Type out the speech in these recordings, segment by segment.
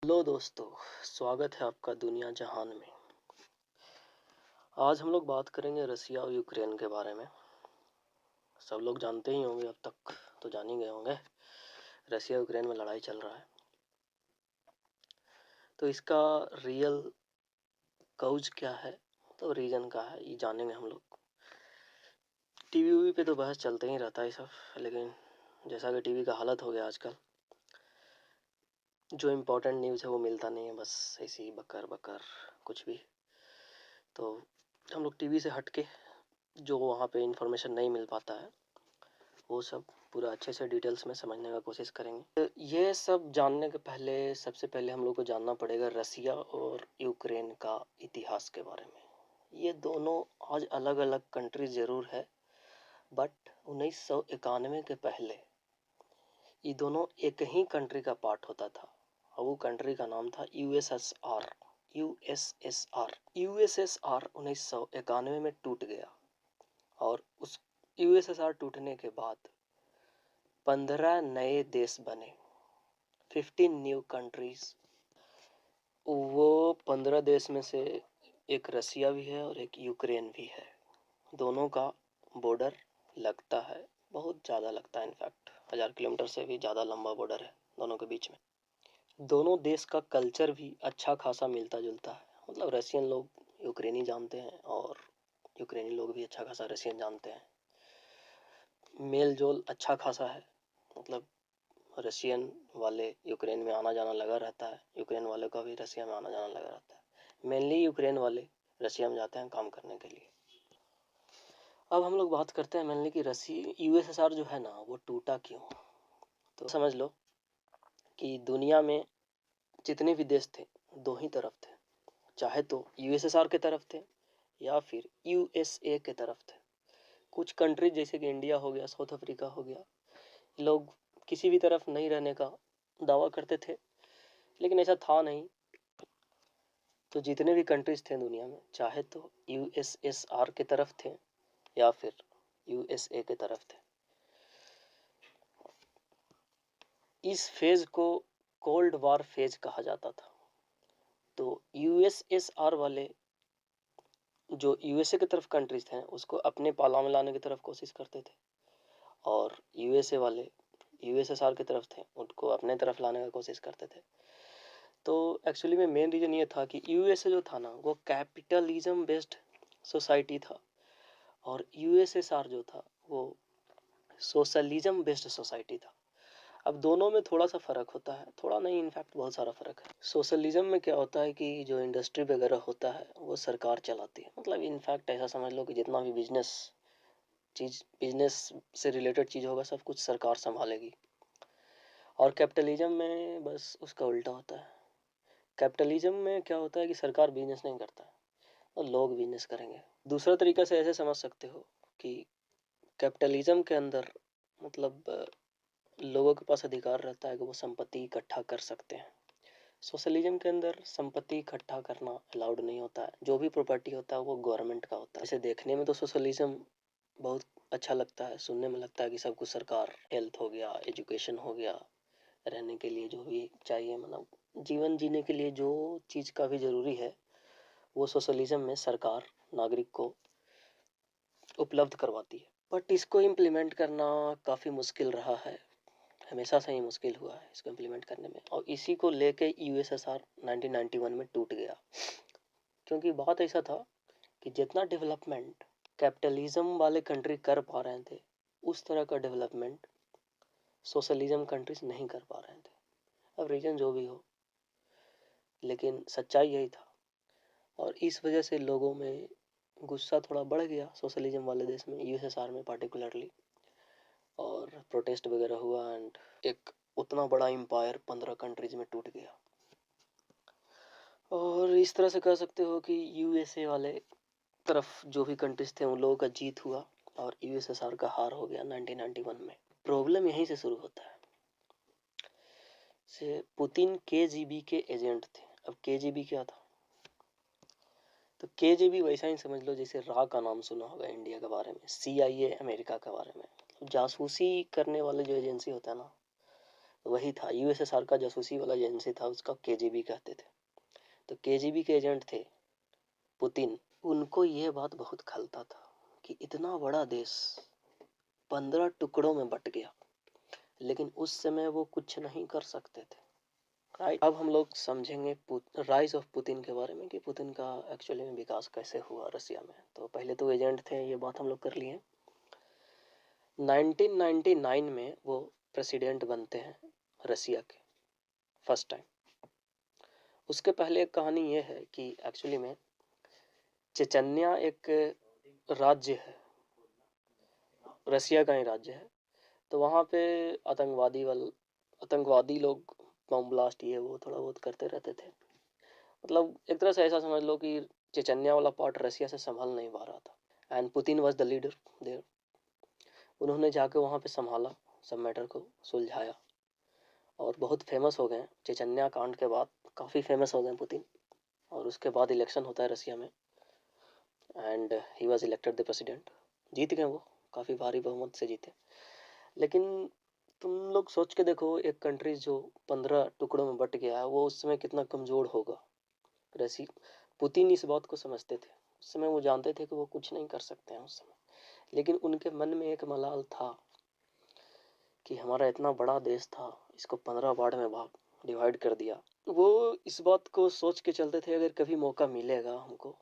Hello दोस्तों, स्वागत है आपका दुनिया जहान में। आज हम लोग बात करेंगे रसिया और यूक्रेन के बारे में। सब लोग जानते ही होंगे, अब तक तो जान ही गए होंगे, रसिया यूक्रेन में लड़ाई चल रहा है। तो इसका रियल काउज क्या है, तो रीजन का है, ये जानेंगे हम लोग। टीवी पे तो बहस चलते ही रहता है सब, लेकिन जैसा कि टीवी का हालत हो गया आजकल, जो इम्पोर्टेंट न्यूज़ है वो मिलता नहीं है, बस ऐसे ही बकर बकर कुछ भी। तो हम लोग टीवी से हट के जो वहाँ पे इंफॉर्मेशन नहीं मिल पाता है वो सब पूरा अच्छे से डिटेल्स में समझने का कोशिश करेंगे। तो ये सब जानने के पहले सबसे पहले हम लोग को जानना पड़ेगा रसिया और यूक्रेन का इतिहास के बारे में। ये दोनों आज अलग अलग कंट्री ज़रूर है, बट 1991 के पहले ये दोनों एक ही कंट्री का पार्ट होता था, और वो कंट्री का नाम था यूएसएसआर। यूएसएसआर 1991 में टूट गया, और उस यूएसएसआर टूटने के बाद 15 नए देश बने, 15 न्यू कंट्रीज। वो 15 देश में से एक रसिया भी है और एक यूक्रेन भी है। दोनों का बॉर्डर लगता है, बहुत ज़्यादा लगता है, इनफैक्ट 1000 किलोमीटर से भी ज़्यादा लंबा बॉर्डर है दोनों के बीच में। दोनों देश का कल्चर भी अच्छा खासा मिलता जुलता है, मतलब रशियन लोग यूक्रेनी जानते हैं और यूक्रेनी लोग भी अच्छा खासा रशियन जानते हैं। मेल जोल अच्छा खासा है, मतलब रशियन वाले यूक्रेन में आना जाना लगा रहता है, यूक्रेन वाले का भी रसिया में आना जाना लगा रहता है। मेनली यूक्रेन वाले रसिया में जाते हैं काम करने के लिए। अब हम लोग बात करते हैं मेनली कि यूएसएसआर जो है ना, वो टूटा क्यों। तो समझ लो कि दुनिया में जितने भी देश थे, दो ही तरफ थे, चाहे तो यूएसएसआर के तरफ थे या फिर यूएसए के तरफ थे। कुछ कंट्री जैसे कि इंडिया हो गया, साउथ अफ्रीका हो गया, लोग किसी भी तरफ नहीं रहने का दावा करते थे, लेकिन ऐसा था नहीं। तो जितने भी कंट्रीज थे दुनिया में, चाहे तो यूएसएसआर के तरफ थे या फिर यूएसए के तरफ थे। इस फेज को कोल्ड वॉर फेज कहा जाता था। तो यूएसएसआर वाले जो यूएसए की तरफ कंट्रीज थे उसको अपने पाला में लाने की तरफ कोशिश करते थे, और यूएसए वाले यूएसएसआर की तरफ थे उनको अपने तरफ लाने का कोशिश करते थे। तो एक्चुअली में मेन रीज़न ये था कि यूएसए जो था ना, वो कैपिटलिज्म बेस्ड सोसाइटी था, और यूएसएसआर जो था वो सोशलिज्म बेस्ड सोसाइटी था। अब दोनों में थोड़ा सा फ़र्क होता है, थोड़ा नहीं, इनफैक्ट बहुत सारा फ़र्क है। सोशलिज्म में क्या होता है कि जो इंडस्ट्री वगैरह होता है वो सरकार चलाती है, मतलब इनफैक्ट ऐसा समझ लो कि जितना भी बिजनेस से रिलेटेड चीज़ होगा सब कुछ सरकार संभालेगी। और कैपिटलिज्म में बस उसका उल्टा होता है। कैपिटलिज्म में क्या होता है कि सरकार बिजनेस नहीं करता है और लोग बिजनेस करेंगे। दूसरा तरीका से ऐसे समझ सकते हो कि कैपिटलिज्म के अंदर मतलब लोगों के पास अधिकार रहता है कि वो संपत्ति इकट्ठा कर सकते हैं। सोशलिज्म के अंदर संपत्ति इकट्ठा करना अलाउड नहीं होता है, जो भी प्रॉपर्टी होता है वो गवर्नमेंट का होता है। इसे देखने में तो सोशलिज्म बहुत अच्छा लगता है, सुनने में लगता है कि सब कुछ सरकार, हेल्थ हो गया, एजुकेशन हो गया, रहने के लिए जो भी चाहिए, मतलब जीवन जीने के लिए जो चीज़ का भी ज़रूरी है वो सोशलिज्म में सरकार नागरिक को उपलब्ध करवाती है। बट इसको इम्प्लीमेंट करना काफ़ी मुश्किल रहा है, हमेशा से ही मुश्किल हुआ है इसको इम्प्लीमेंट करने में, और इसी को लेके यूएसएसआर 1991 में टूट गया। क्योंकि बात ऐसा था कि जितना डेवलपमेंट कैपिटलिज्म वाले कंट्री कर पा रहे थे, उस तरह का डेवलपमेंट सोशलिज्म कंट्रीज नहीं कर पा रहे थे। अब रीजन जो भी हो, लेकिन सच्चाई यही था, और इस वजह से लोगों में गुस्सा थोड़ा बढ़ गया सोशलिज्म वाले देश में, यूएसएसआर में पार्टिकुलरली, और प्रोटेस्ट वगैरह हुआ, एंड एक उतना बड़ा एम्पायर 15 कंट्रीज में टूट गया। और इस तरह से कह सकते हो कि यूएसए वाले तरफ जो भी कंट्रीज थे उन लोगों का जीत हुआ और यूएसएसआर का हार हो गया 1991 में। प्रॉब्लम यहीं से शुरू होता है। से पुतिन केजीबी के एजेंट थे। अब केजीबी क्या था, तो केजीबी वैसा ही समझ लो जैसे रा का नाम सुना होगा इंडिया के बारे में, सीआईए अमेरिका के बारे में। जासूसी करने वाले जो एजेंसी होता है ना, वही था यूएसएसआर का जासूसी वाला एजेंसी था, उसका केजीबी कहते थे। तो केजीबी के एजेंट थे पुतिन। उनको ये बात बहुत खलता था कि इतना बड़ा देश 15 टुकड़ों में बट गया, लेकिन उस समय वो कुछ नहीं कर सकते थे। राइट, अब हम लोग समझेंगे राइज ऑफ पुतिन के बारे में कि पुतिन का एक्चुअली में विकास कैसे हुआ रसिया में। तो पहले तो एजेंट थे, ये बात हम लोग कर लिए। 1999 में वो प्रेसिडेंट बनते हैं रसिया के, फर्स्ट टाइम। उसके पहले एक कहानी ये है कि एक्चुअली में चेचन्या एक राज्य है, रसिया का ही राज्य है। तो वहाँ पे आतंकवादी लोग बम ब्लास्ट ये वो थोड़ा बहुत करते रहते थे। मतलब एक तरह से ऐसा समझ लो कि चेचन्या वाला पार्ट रसिया से संभाल नहीं पा रहा था, and Putin was the leader there. उन्होंने जाके वहाँ पे संभाला, सब मैटर को सुलझाया और बहुत फेमस हो गए। चेचन्या कांड के बाद काफ़ी फेमस हो गए पुतिन। और उसके बाद इलेक्शन होता है रसिया में and he was elected the president. जीत गए वो, काफ़ी भारी बहुमत से जीते। लेकिन तुम लोग सोच के देखो, एक कंट्री जो 15 टुकड़ों में बट गया है, वो उस समय कितना कमज़ोर होगा। रसी पुतिन इस बात को समझते थे, उस समय वो जानते थे कि वो कुछ नहीं कर सकते हैं उस समय। लेकिन उनके मन में एक मलाल था कि हमारा इतना बड़ा देश था, इसको 15 पार्ट में डिवाइड कर दिया। वो इस बात को सोच के चलते थे, अगर कभी मौका मिलेगा हमको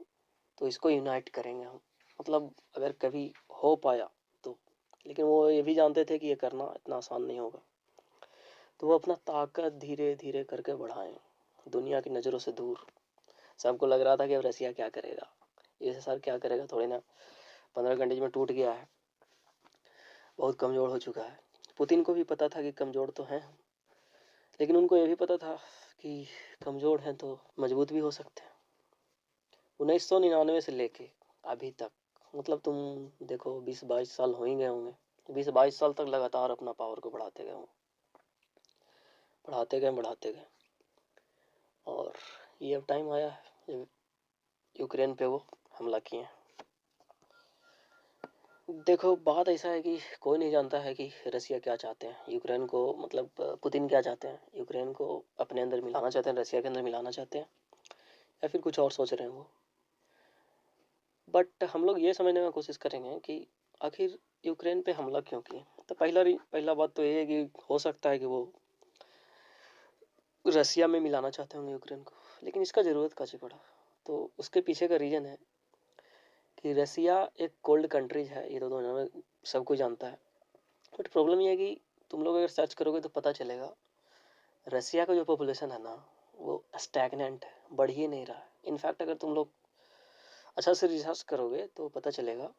तो इसको यूनाइट करेंगे हम, मतलब अगर कभी हो पाया तो। लेकिन वो ये भी जानते थे कि ये करना इतना आसान नहीं होगा। तो वो अपना ताकत धीरे धीरे करके बढ़ाएं, दुनिया की नज़रों से दूर। सबको लग रहा था कि अब रसिया क्या करेगा, ये सर क्या करेगा, थोड़ी ना 15 घंटे में टूट गया है, बहुत कमज़ोर हो चुका है। पुतिन को भी पता था कि कमज़ोर तो हैं, लेकिन उनको ये भी पता था कि कमज़ोर हैं तो मजबूत भी हो सकते हैं। 1999 से लेके अभी तक, मतलब तुम देखो 20-22 साल हो ही गए होंगे, 20-22 साल तक लगातार अपना पावर को बढ़ाते गए, बढ़ाते गए। और ये अब टाइम आया है जब यूक्रेन पे वो हमला किए। देखो बात ऐसा है कि कोई नहीं जानता है कि रसिया क्या चाहते हैं, यूक्रेन को, मतलब पुतिन क्या चाहते हैं, यूक्रेन को अपने अंदर मिलाना चाहते हैं, रसिया के अंदर मिलाना चाहते हैं, या फिर कुछ और सोच रहे हैं वो। बट हम लोग ये समझने की कोशिश करेंगे कि आखिर यूक्रेन पे हमला क्यों किए। तो पहला बात तो ये है कि हो सकता है कि वो रसिया में मिलाना चाहते होंगे यूक्रेन को, लेकिन इसका ज़रूरत कैसे पड़ा। तो उसके पीछे का रीज़न है कि रसिया एक कोल्ड कंट्रीज है, ये तो दुनिया में सबको जानता है। बट प्रॉब्लम ये है कि तुम लोग अगर सर्च करोगे तो पता चलेगा रसिया का जो पॉपुलेशन है ना, वो स्टैगनेंट है, बढ़ ही नहीं रहा है। इनफैक्ट अगर तुम लोग अच्छा से रिसर्च करोगे तो पता चलेगा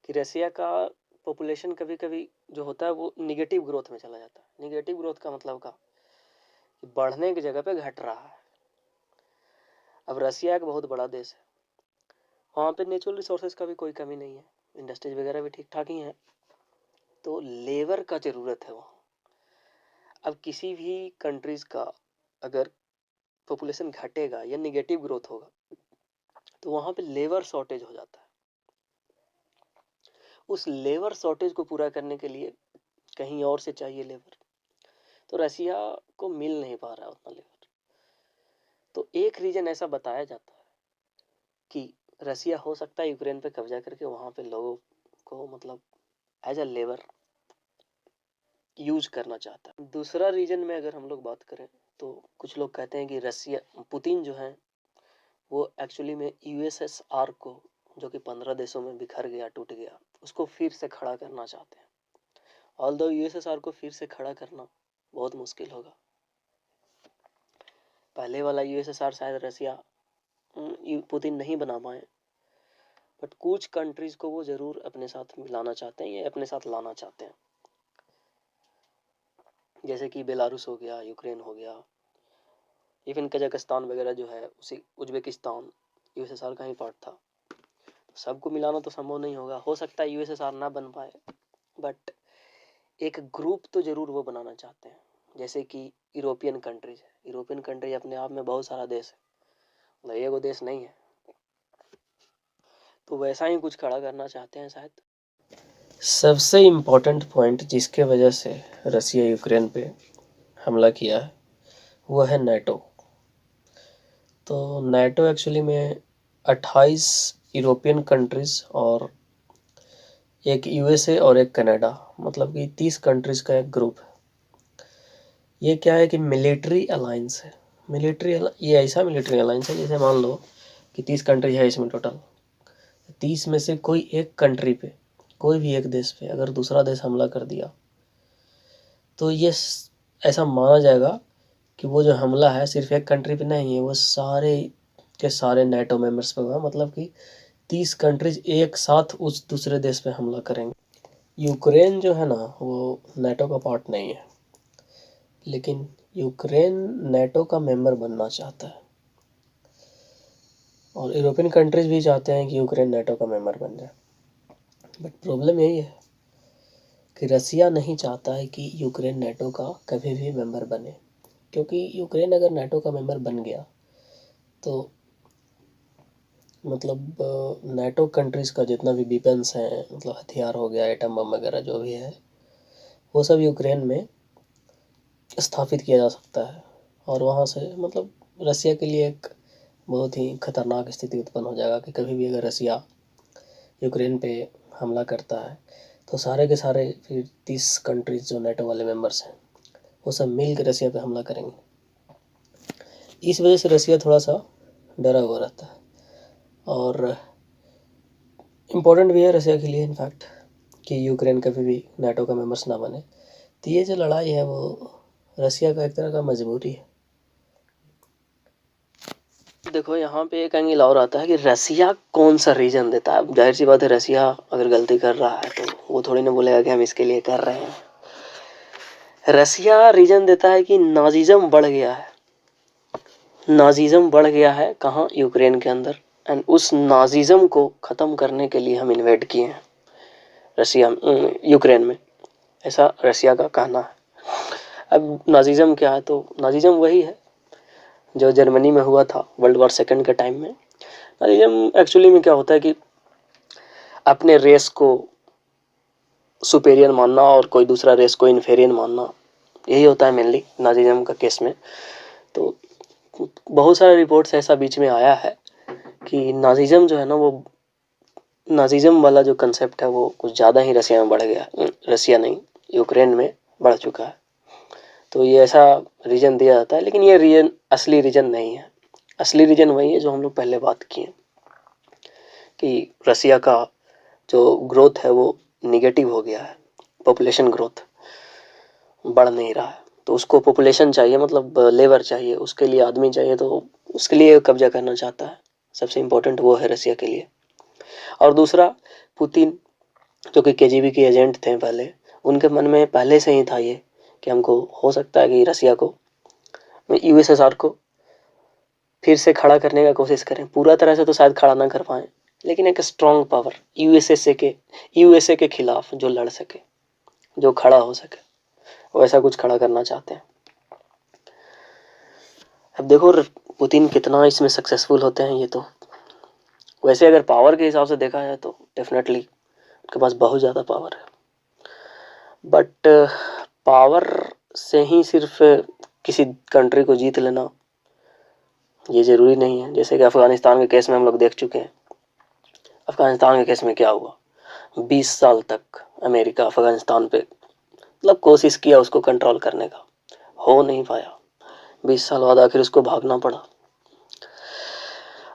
कि रसिया का पॉपुलेशन कभी कभी जो होता है वो निगेटिव ग्रोथ में चला जाता है। निगेटिव ग्रोथ का मतलब का कि बढ़ने की जगह पे घट रहा है। अब रसिया एक बहुत बड़ा देश है, वहाँ पे नेचुरल रिसोर्सेज का भी कोई कमी नहीं है, इंडस्ट्रीज वगैरह भी ठीक ठाक ही हैं। तो लेबर का ज़रूरत है वहाँ। अब किसी भी कंट्रीज का अगर पॉपुलेशन घटेगा या निगेटिव ग्रोथ होगा तो वहाँ पे लेबर शॉर्टेज हो जाता है। उस लेबर शॉर्टेज को पूरा करने के लिए कहीं और से चाहिए लेबर, तो रसिया को मिल नहीं पा रहा है उतना लेबर। तो एक रीजन ऐसा बताया जाता है कि रसिया हो सकता है यूक्रेन पे कब्जा करके वहाँ पे लोगों को, मतलब एज अ लेबर यूज करना चाहता है। दूसरा रीजन में अगर हम लोग बात करें तो कुछ लोग कहते हैं कि रसिया, पुतिन जो है वो एक्चुअली में यूएसएसआर को, जो कि 15 देशों में बिखर गया, टूट गया, उसको फिर से खड़ा करना चाहते हैं। ऑल्दो यूएसएसआर को फिर से खड़ा करना बहुत मुश्किल होगा। पहले वाला यूएसएसआर शायद रसिया पुतिन नहीं बना पाए, बट कुछ कंट्रीज को वो जरूर अपने साथ मिलाना चाहते हैं या अपने साथ लाना चाहते हैं, जैसे कि बेलारूस हो गया, यूक्रेन हो गया, इवन कजाकिस्तान वगैरह जो है, उसी उज्बेकिस्तान यूएसएसआर का ही पार्ट था। सबको मिलाना तो संभव नहीं होगा, हो सकता है यूएसएसआर ना बन पाए, बट एक ग्रुप तो जरूर वो बनाना चाहते हैं। जैसे कि यूरोपियन कंट्रीज है, यूरोपियन कंट्रीज अपने आप में बहुत सारा देश है, मतलब ये वो देश नहीं है, तो वैसा ही कुछ खड़ा करना चाहते हैं शायद। सबसे इम्पोर्टेंट पॉइंट जिसके वजह से रसिया यूक्रेन पे हमला किया है वो है नेटो। तो नेटो एक्चुअली में 28 यूरोपियन कंट्रीज़ और एक यूएसए और एक कनाडा, मतलब कि 30 कंट्रीज़ का एक ग्रुप है। ये क्या है कि मिलिट्री अलायंस है। ये ऐसा मिलिट्री अलायंस है जैसे मान लो कि 30 कंट्री है इसमें टोटल, 30 में से कोई एक कंट्री पे, कोई भी एक देश पे अगर दूसरा देश हमला कर दिया तो ये ऐसा माना जाएगा कि वो जो हमला है सिर्फ एक कंट्री पे नहीं है, वो सारे के सारे नेटो मेंबर्स पे हुआ। मतलब कि 30 कंट्रीज एक साथ उस दूसरे देश पे हमला करेंगे। यूक्रेन जो है ना वो नेटो का पार्ट नहीं है, लेकिन यूक्रेन नेटो का मेंबर बनना चाहता है और यूरोपियन कंट्रीज भी चाहते हैं कि यूक्रेन नेटो का मेंबर बन जाए। बट प्रॉब्लम यही है कि रसिया नहीं चाहता है कि यूक्रेन नेटो का कभी भी मेंबर बने, क्योंकि यूक्रेन अगर नेटो का मेंबर बन गया तो मतलब नेटो कंट्रीज़ का जितना भी वेपन्स हैं, मतलब हथियार हो गया, एटम बम वगैरह जो भी है, वो सब यूक्रेन में स्थापित किया जा सकता है। और वहाँ से मतलब रसिया के लिए एक बहुत ही खतरनाक स्थिति उत्पन्न हो जाएगा कि कभी भी अगर रसिया यूक्रेन पे हमला करता है तो सारे के सारे फिर 30 कंट्रीज़ जो नेटो वाले मेंबर्स हैं वो सब मिल कर रसिया पे हमला करेंगे। इस वजह से रसिया थोड़ा सा डरा हुआ रहता है और इम्पोर्टेंट भी है रसिया के लिए इनफैक्ट कि यूक्रेन कभी भी नेटो का मेंबर्स ना बने। तो ये जो लड़ाई है वो रसिया का एक तरह का मजबूरी है। देखो यहाँ पे एक एंगल और आता है कि रसिया कौन सा रीजन देता है। जाहिर सी बात है रसिया अगर गलती कर रहा है तो वो थोड़ी ना बोलेगा कि हम इसके लिए कर रहे हैं। रसिया रीजन देता है कि नाजिज्म बढ़ गया है। नाजिज्म बढ़ गया है कहाँ? यूक्रेन के अंदर। एंड उस नाजिज्म को ख़त्म करने के लिए हम इन्वेड किए हैं रसिया यूक्रेन में, ऐसा रसिया का कहना है। अब नाजिज्म क्या है? तो नाजिज्म वही है जो जर्मनी में हुआ था वर्ल्ड वॉर सेकंड के टाइम में। नाजिज्म एक्चुअली में क्या होता है कि अपने रेस को सुपेरियर मानना और कोई दूसरा रेस को इन्फेरियर मानना, यही होता है मेनली नाजिज्म का केस में। तो बहुत सारे रिपोर्ट्स ऐसा बीच में आया है कि नाजिज्म जो है ना वो नाजिज्म वाला जो कंसेप्ट है वो कुछ ज़्यादा ही रसिया में बढ़ गया। रसिया नहीं, यूक्रेन में बढ़ चुका है। तो ये ऐसा रीजन दिया जाता है, लेकिन ये रीजन असली रीजन नहीं है। असली रीजन वही है जो हम लोग पहले बात किए कि रसिया का जो ग्रोथ है वो निगेटिव हो गया है। पॉपुलेशन ग्रोथ बढ़ नहीं रहा है, तो उसको पॉपुलेशन चाहिए, मतलब लेबर चाहिए, उसके लिए आदमी चाहिए, तो उसके लिए कब्जा करना चाहता है। सबसे इम्पोर्टेंट वो है रसिया के लिए। और दूसरा, पुतिन जो कि केजीबी के एजेंट थे पहले, उनके मन में पहले से ही था ये कि हमको हो सकता है कि रसिया को, यूएसएसआर को फिर से खड़ा करने का कोशिश करें। पूरा तरह से तो शायद खड़ा ना कर पाए, लेकिन एक स्ट्रॉन्ग पावर यूएसए के खिलाफ जो लड़ सके, जो खड़ा हो सके, वैसा कुछ खड़ा करना चाहते हैं। अब देखो पुतिन कितना इसमें सक्सेसफुल होते हैं। ये तो वैसे अगर पावर के हिसाब से देखा जाए तो डेफिनेटली उनके पास बहुत ज़्यादा पावर है, बट पावर से ही सिर्फ किसी कंट्री को जीत लेना ये ज़रूरी नहीं है। जैसे कि अफ़गानिस्तान के केस में हम लोग देख चुके हैं। अफ़गानिस्तान के केस में क्या हुआ? 20 साल तक अमेरिका अफ़गानिस्तान पे मतलब कोशिश किया उसको कंट्रोल करने का, हो नहीं पाया। 20 साल बाद आखिर उसको भागना पड़ा।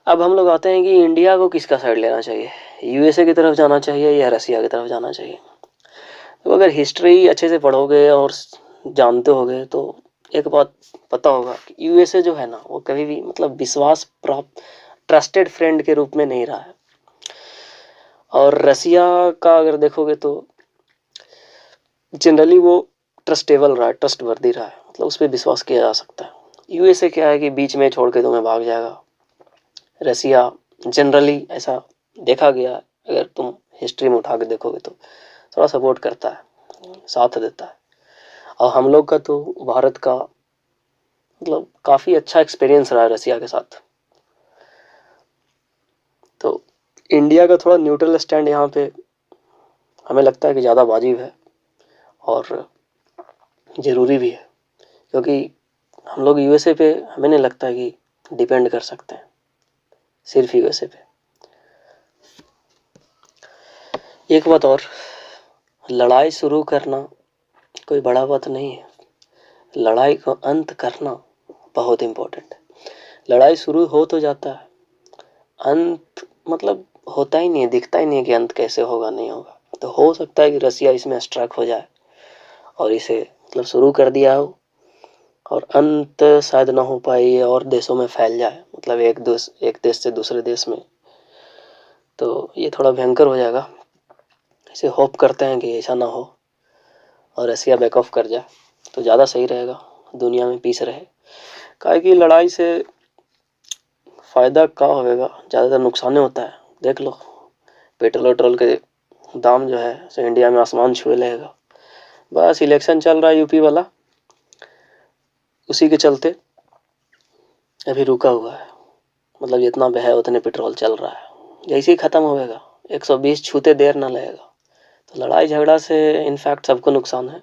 अब हम लोग आते हैं कि इंडिया को किसका साइड लेना चाहिए, यूएसए की तरफ जाना चाहिए या रसिया की तरफ जाना चाहिए। तो अगर हिस्ट्री अच्छे से पढ़ोगे और जानते होगे तो एक बात पता होगा कि यूएसए जो है ना वो कभी भी मतलब विश्वास प्राप्त ट्रस्टेड फ्रेंड के रूप में नहीं रहा है। और रसिया का अगर देखोगे तो जनरली वो ट्रस्टेबल रहा है, ट्रस्टवर्दी रहा है, मतलब उस पर विश्वास किया जा सकता है। यूएसए क्या है कि बीच में छोड़ के तुम्हें भाग जाएगा। रसिया जनरली ऐसा देखा गया, अगर तुम हिस्ट्री में उठा के देखोगे तो थोड़ा सपोर्ट करता है, साथ देता है। और हम लोग का तो भारत का मतलब काफ़ी अच्छा एक्सपीरियंस रहा है रसिया के साथ। तो इंडिया का थोड़ा न्यूट्रल स्टैंड यहाँ पे हमें लगता है कि ज़्यादा वाजिब है और ज़रूरी भी है, क्योंकि हम लोग यूएसए पे हमें नहीं लगता कि डिपेंड कर सकते हैं सिर्फ यूएसए पे। एक बात और, लड़ाई शुरू करना कोई बड़ा बात नहीं है, लड़ाई को अंत करना बहुत इम्पोर्टेंट है। लड़ाई शुरू हो तो जाता है, अंत मतलब होता ही नहीं है, दिखता ही नहीं है कि अंत कैसे होगा नहीं होगा। तो हो सकता है कि रसिया इसमें स्ट्राइक हो जाए और इसे मतलब शुरू कर दिया हो और अंत शायद ना हो पाए, ये और देशों में फैल जाए, मतलब एक देश से दूसरे देश में, तो ये थोड़ा भयंकर हो जाएगा। इसे होप करते हैं कि ऐसा ना हो और रसिया बैक ऑफ कर जाए तो ज़्यादा सही रहेगा, दुनिया में पीस रहे। काहे कि लड़ाई से फ़ायदा क्या होगा, ज़्यादातर नुकसान होता है। देख लो पेट्रोल वेट्रोल के दाम जो है सो इंडिया में आसमान छुए लेगा। बस इलेक्शन चल रहा है यूपी वाला, उसी के चलते अभी रुका हुआ है, मतलब जितना बह उतने पेट्रोल चल रहा है। जैसे ही ख़त्म होगा 120 छूते देर ना लगेगा। तो लड़ाई झगड़ा से इनफैक्ट सबको नुकसान है,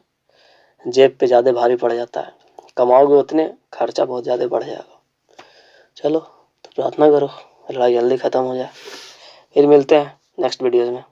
जेब पे ज़्यादा भारी पड़ जाता है, कमाओगे उतने खर्चा बहुत ज़्यादा बढ़ जाएगा। चलो तो प्रार्थना करो लड़ाई जल्दी ख़त्म हो जाए। फिर मिलते हैं नेक्स्ट वीडियोज़ में।